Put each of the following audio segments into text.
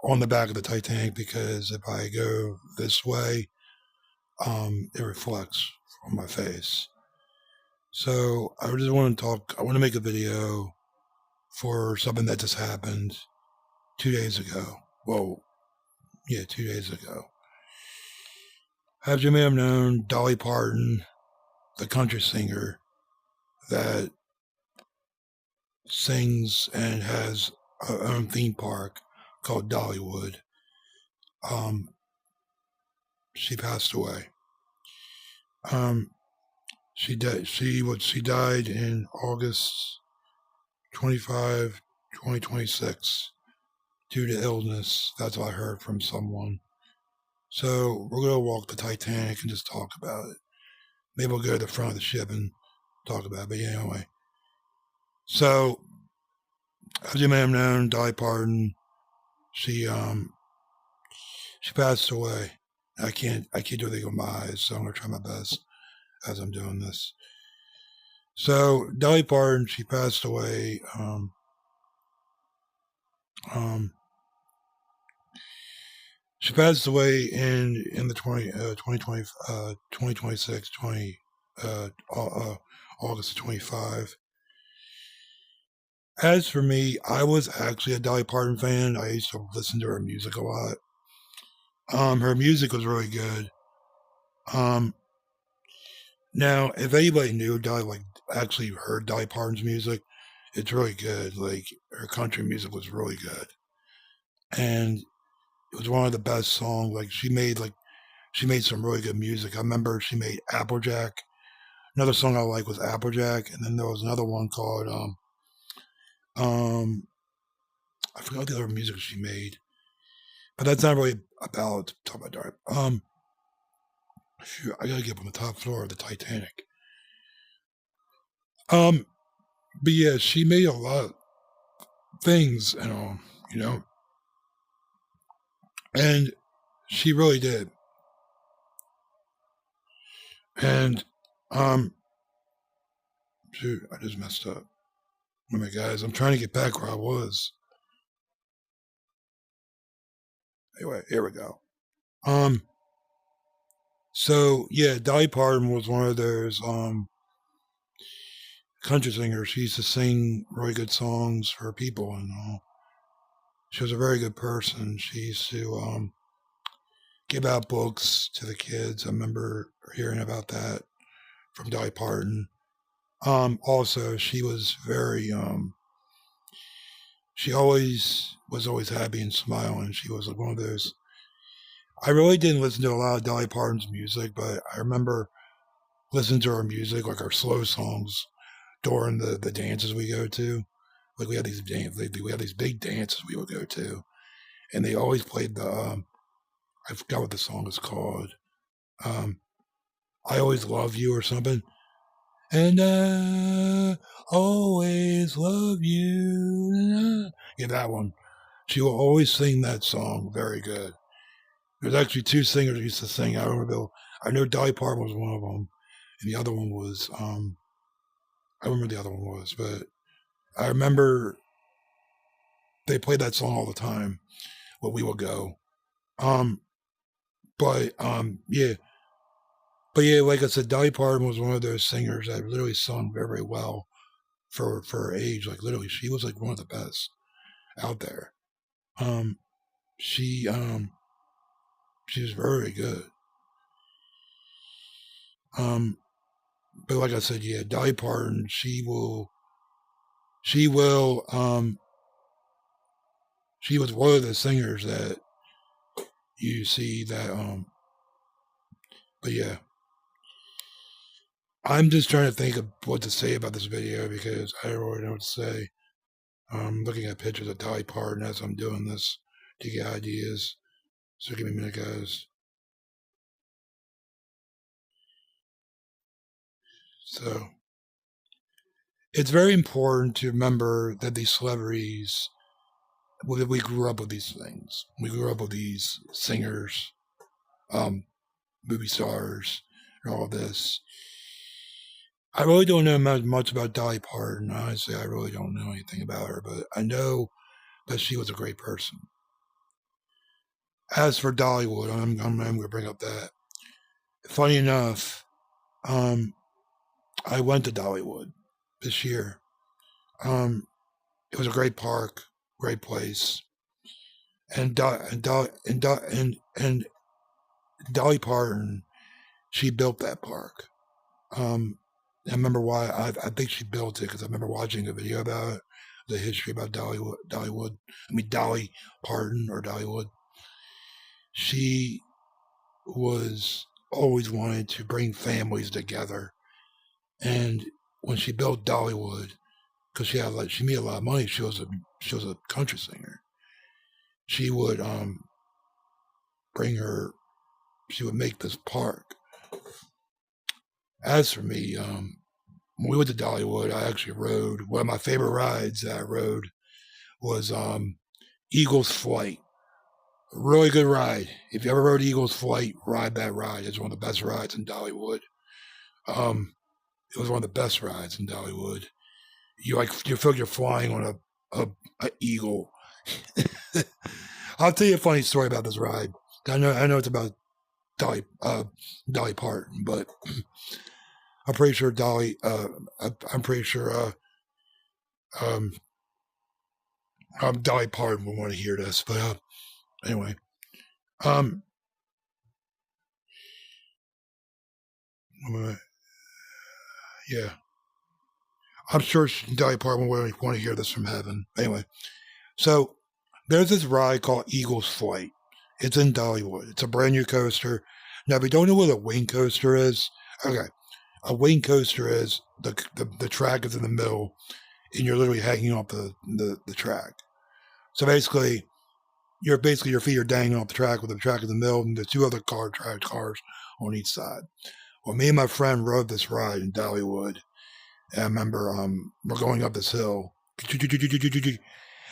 on the back of the Titanic because if I go this way, it reflects on my face. So I just want to talk. I want to make a video for something that just happened 2 days ago. Well, yeah, 2 days ago. As you may have known, Dolly Parton, the country singer that sings and has her own theme park called Dollywood, she passed away. She died in August 25, 2026 due to illness. That's what I heard from someone. So we're going to walk the Titanic and just talk about it. Maybe we'll go to the front of the ship and talk about it. But anyway. So, as you may have known, Dolly Parton, she passed away. I can't do anything with my eyes, so I'm going to try my best as I'm doing this. So, Dolly Parton, she passed away. She passed away in the 2026, August 25. As for me, I was actually a Dolly Parton fan. I used to listen to her music a lot. Her music was really good. Now, if anybody knew Dolly, like actually heard Dolly Parton's music, it's really good. Like her country music was really good, and it was one of the best songs. Like she made some really good music. I remember she made Applejack. Another song I like was Applejack, and then there was another one called I forgot the other music she made, but that's not really about to talk about Dolly. Shoot, I gotta get up on the top floor of the Titanic. But yeah, she made a lot of things and all, and she really did. And shoot, I just messed up. Oh my guys, I'm trying to get back where I was. Anyway, here we go. So yeah, Dolly Parton was one of those country singers. She used to sing really good songs for people and all. She was a very good person. She used to give out books to the kids. I remember hearing about that from Dolly Parton. Also, she was very she was always happy and smiling. She was like one of those. I really didn't listen to a lot of Dolly Parton's music, but I remember listening to her music, like her slow songs, during the dances we go to. Like we had these big dances we would go to, and they always played the I forgot what the song is called. I always love you or something. And I always love you. Yeah, that one. She will always sing that song very good. There's actually two singers who used to sing. I know Dolly Parton was one of them, and the other one was I don't remember the other one was, but I remember they played that song all the time when we would go. But yeah. But yeah, like I said, Dolly Parton was one of those singers that literally sung very, very well for her age. Like literally, she was like one of the best out there. Um, she she was very good. But like I said, yeah, Dolly Parton, she will she was one of the singers that you see that but yeah. I'm just trying to think of what to say about this video because I don't really know what to say. I'm looking at pictures of Dolly Parton as I'm doing this to get ideas. So give me a minute, guys. So it's very important to remember that these celebrities, we grew up with these things. We grew up with these singers, movie stars, and all this. I really don't know much about Dolly Parton. Honestly, I really don't know anything about her, but I know that she was a great person. As for Dollywood, I'm going to bring up that. Funny enough, um, I went to Dollywood this year. Um, it was a great park, great place, and Dolly Parton, she built that park. Um, I remember why I think she built it because I remember watching a video about it, the history about Dolly Parton or Dollywood. She was always wanted to bring families together, and when she built Dollywood, because she made a lot of money, she was a country singer. She would bring her, she would make this park. As for me, when we went to Dollywood, I actually rode one of my favorite rides that I rode was Eagle's Flight. Really good ride. If you ever rode Eagle's Flight, ride that ride. It's one of the best rides in Dollywood. Um, it was one of the best rides in Dollywood. You feel like you're flying on a eagle. I'll tell you a funny story about this ride. I know it's about Dolly Parton, but I'm pretty sure I'm pretty sure um, Dolly Parton will want to hear this. But anyway, um, yeah, I'm sure Dolly Parton will want to hear this from heaven. Anyway, so there's this ride called Eagle's Flight. It's in Dollywood. It's a brand new coaster. Now, if you don't know what a wing coaster is, okay, a wing coaster is the track is in the middle, and you're literally hanging off the track. So basically your feet are dangling off the track with the track in the middle, and the two other cars on each side. Well, me and my friend rode this ride in Dollywood, and I remember we're going up this hill.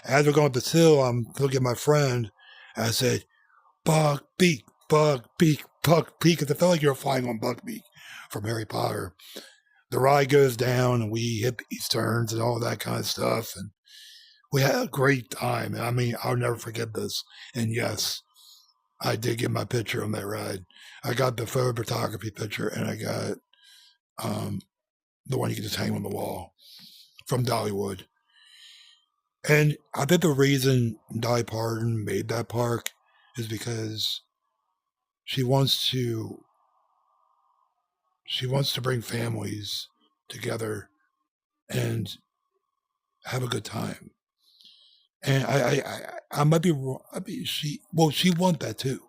As we're going up this hill, I'm looking at my friend, and I said, Buckbeak, Buckbeak, Buckbeak, because it felt like you were flying on Buckbeak from Harry Potter. The ride goes down, and we hit these turns and all that kind of stuff, and we had a great time. I mean, I'll never forget this. And yes, I did get my picture on that ride. I got the photography picture, and I got um, the one you can just hang on the wall from Dollywood. And I think the reason Dolly Parton made that park is because she wants to she wants to bring families together and have a good time. And I might be wrong. I mean, she want that too.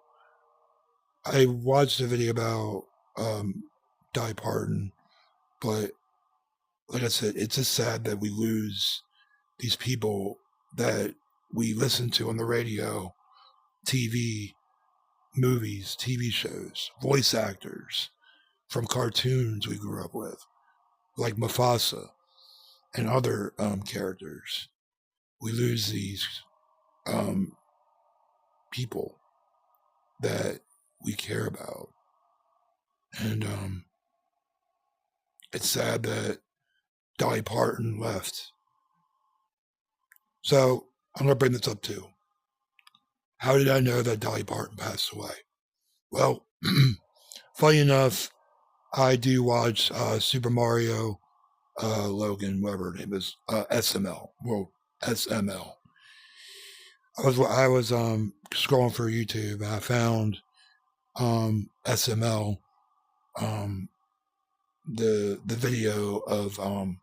I watched a video about Dolly Parton, but like I said, it's just sad that we lose these people that we listen to on the radio, TV, movies, TV shows, voice actors from cartoons we grew up with, like Mufasa and other characters. We lose these um, people that we care about. And it's sad that Dolly Parton left. So I'm going to bring this up too. How did I know that Dolly Parton passed away? Well, funny enough, I do watch Super Mario Logan, whatever her name is, SML. Well, SML. I was scrolling for YouTube and I found SML um, the video of I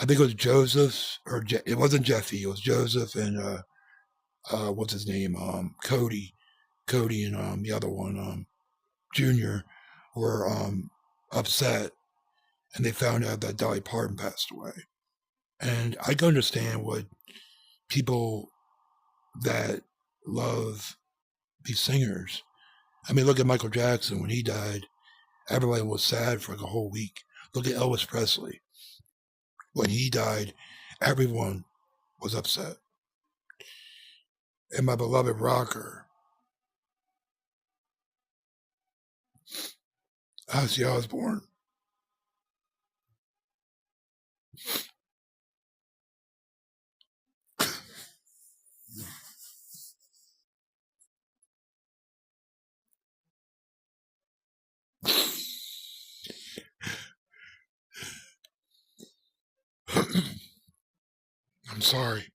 think it was Joseph it wasn't Jeffy, it was Joseph and what's his name Cody and the other one Junior were upset and they found out that Dolly Parton passed away. And I can understand what people that love these singers. I mean, look at Michael Jackson when he died. Everybody was sad for like a whole week. Look at Elvis Presley. When he died, everyone was upset. And my beloved rocker, Ozzy Osbourne. sorry.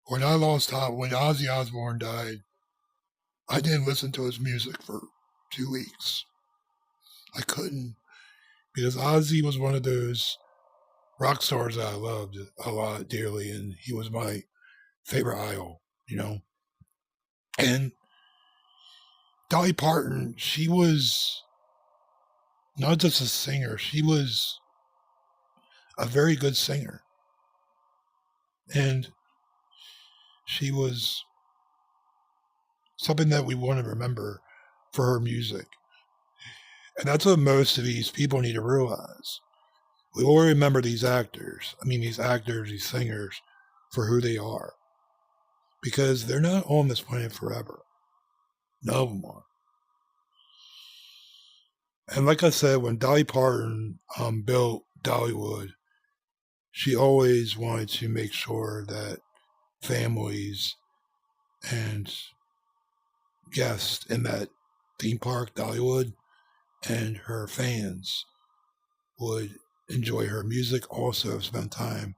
When when Ozzy Osbourne died, I didn't listen to his music for 2 weeks. I couldn't because Ozzy was one of those rock stars that I loved a lot dearly, and he was my favorite idol, you know. And Dolly Parton, she was not just a singer; she was a very good singer, and she was something that we want to remember for her music. And that's what most of these people need to realize. We will remember these actors, these singers, for who they are. Because they're not on this planet forever. None of them are. And like I said, when Dolly Parton built Dollywood, she always wanted to make sure that families and guests in that theme park, Dollywood, and her fans would enjoy her music, also spend time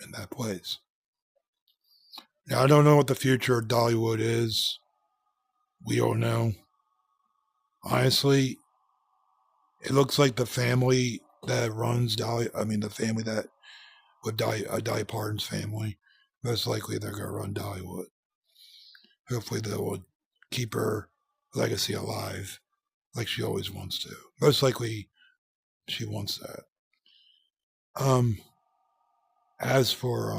in that place. Now, I don't know what the future of Dollywood is. We don't know. Honestly, it looks like the family that runs the family that would Dolly Parton's family, most likely they're going to run Dollywood. Hopefully, they will keep her legacy alive like she always wants to. Most likely, she wants that. Um, as for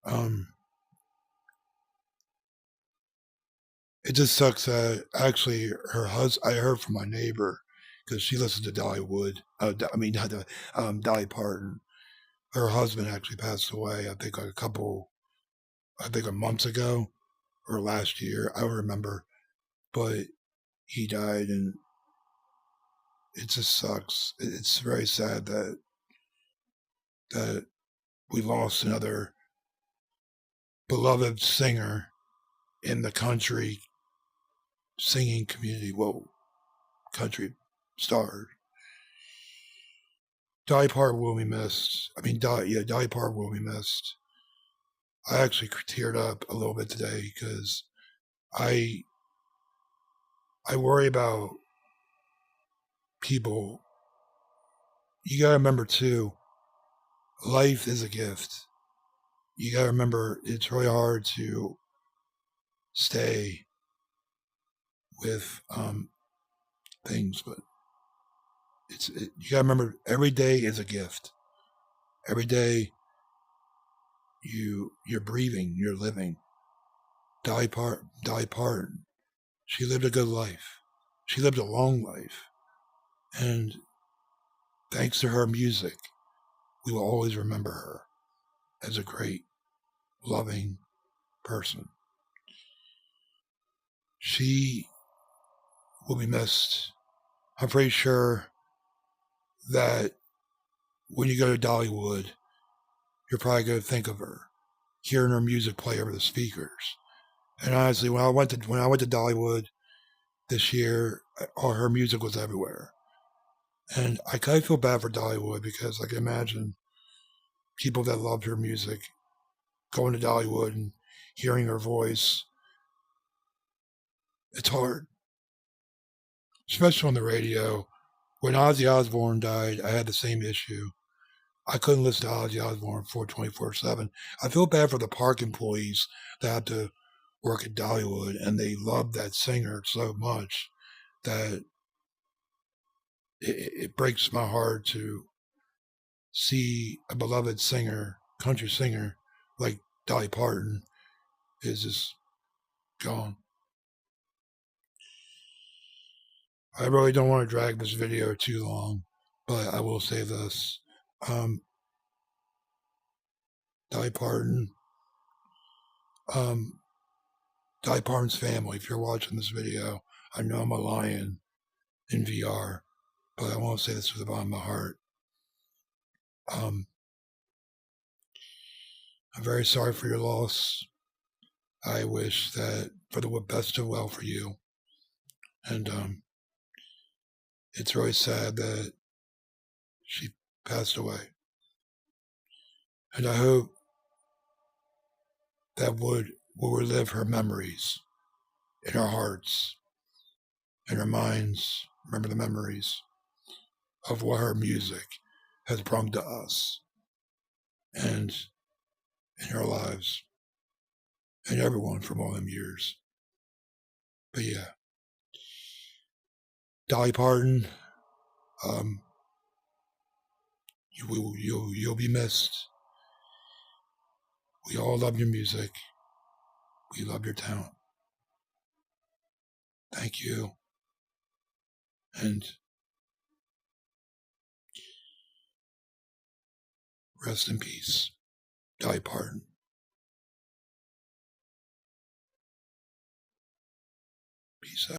um, it just sucks that actually her husband. I heard from my neighbor because she listens to Dollywood. Not Dolly Parton. Her husband actually passed away. I think a month ago or last year. I don't remember, but he died, and it just sucks. It's very sad that we lost another beloved singer in the country singing community. Well, country star. Dolly Parton will be missed. Dolly Parton will be missed. I actually teared up a little bit today because I I worry about people. You gotta remember too, life is a gift. You gotta remember it's really hard to stay with things, but you gotta remember every day is a gift. Every day you're breathing, you're living. Dolly Parton, she lived a good life. She lived a long life, and thanks to her music, we will always remember her as a great, loving person. She will be missed. I'm pretty sure that when you go to Dollywood, you're probably going to think of her, hearing her music play over the speakers. And honestly, when I went to Dollywood this year, all her music was everywhere. And I kind of feel bad for Dollywood because I can imagine people that loved her music going to Dollywood and hearing her voice. It's hard, especially on the radio. When Ozzy Osbourne died, I had the same issue. I couldn't listen to Ozzy Osbourne for 24/7. I feel bad for the park employees that have to work at Dollywood, and they love that singer so much that it breaks my heart to see a beloved singer, country singer like Dolly Parton, is just gone. I really don't want to drag this video too long, but I will say this. Um, Dolly Parton, um, Dolly Parton's family, if you're watching this video, I know I'm a lion in VR, but I want to say this with the bottom of my heart. Um, I'm very sorry for your loss. I wish that for the best of well for you. And it's really sad that she passed away. And I hope that will relive her memories in our hearts, in our minds. Remember the memories of what her music has brought to us and in our lives and everyone from all them years. But yeah, Dolly Parton, um, you'll be missed. We all love your music. We love your talent. Thank you, and rest in peace, Dolly Parton.